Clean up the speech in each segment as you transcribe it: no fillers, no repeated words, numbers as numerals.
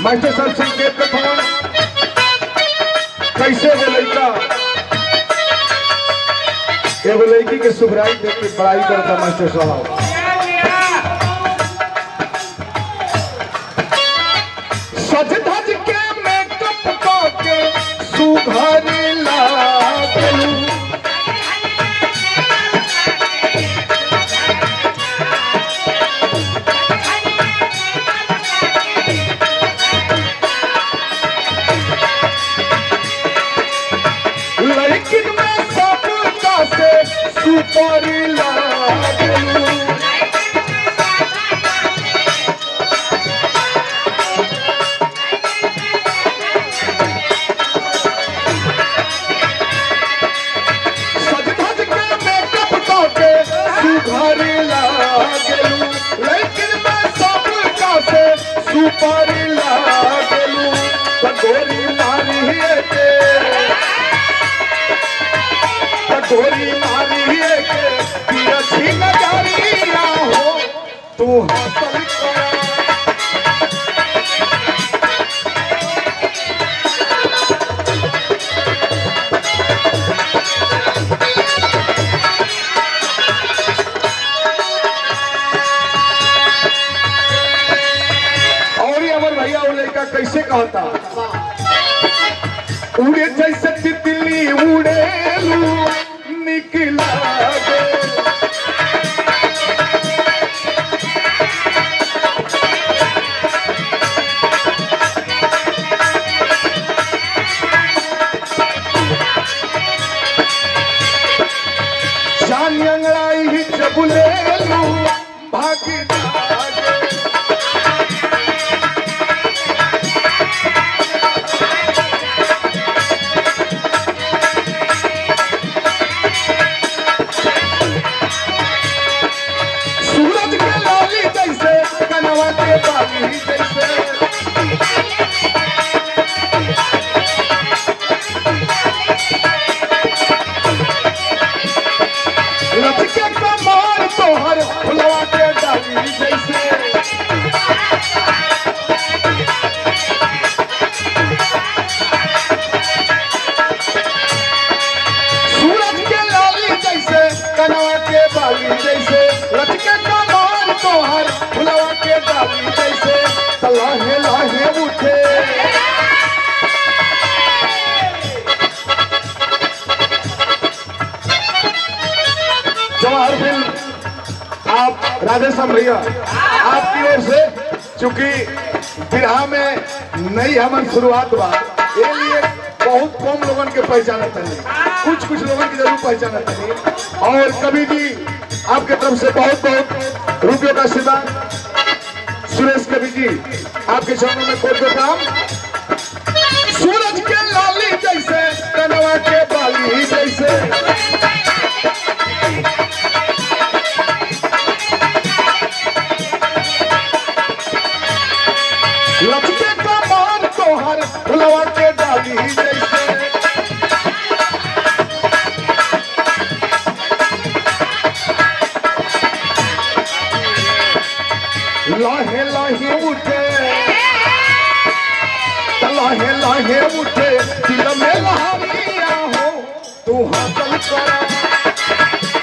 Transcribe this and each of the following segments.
Master साहब संकेत के फोन कैसे वो लड़का एगो लड़की के सुभराई देख के बड़ाई करता मास्टर साहब। सज धज के मेकअप के सुघरी लागलू लेकिन मैं सबका से सुपर लागलू सज धज के मेकअप के सुघरी लागलू लेकिन मैं सबका से सुपर लागलू गोरी मारी के गोरी मारी के अच्छी नजरिया हो तू हासिल कर। और ये अमर भैया वो लड़का कैसे कहता उड़े जैसे तितली उड़ेलू निकला दे जान अंगड़ाई ही चबुलेलू भागी लचके कमार तोहर फुलवा के डाली जैसे सूरज के लाली जैसे कनवा के बाली जैसे लचके कमार तोहर फुलवा के डाली जैसे लाहे लाहे उठे जवाहर फिल्म आप राधेश्याम भैया आपकी ओर से चूंकि बिरहा में नई हमारी शुरुआत हुआ ये लिए बहुत कम लोगों के पहचानते हैं कुछ लोगों की जरूर पहचानते हैं और कभी भी आपके तरफ से बहुत बहुत रुपयों का आशीर्वाद। सुरेश कवि जी आपके चरणों में कोट काम। सूरज के लाली जैसे कनवा के बाली जैसे लचके कमार तोहर फुलवा के डाली जैसे लाहे लाहे उठे लाहे लाहे उठे दिल में लहरिया हो तू हासिल कर।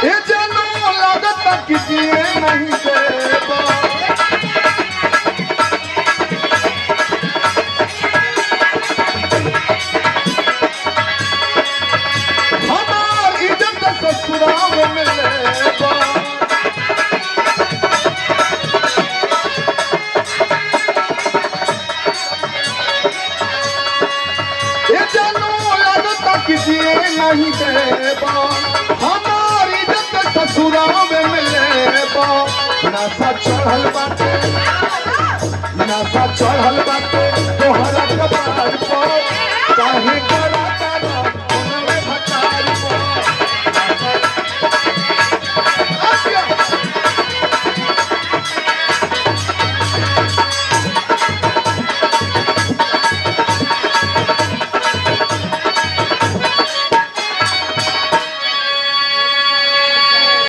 ये जनो लागत किसी नहीं देवा किसी नहीं देबा हमारी इज्जत ससुरा में मिलेबा नशा चढ़ल बाटे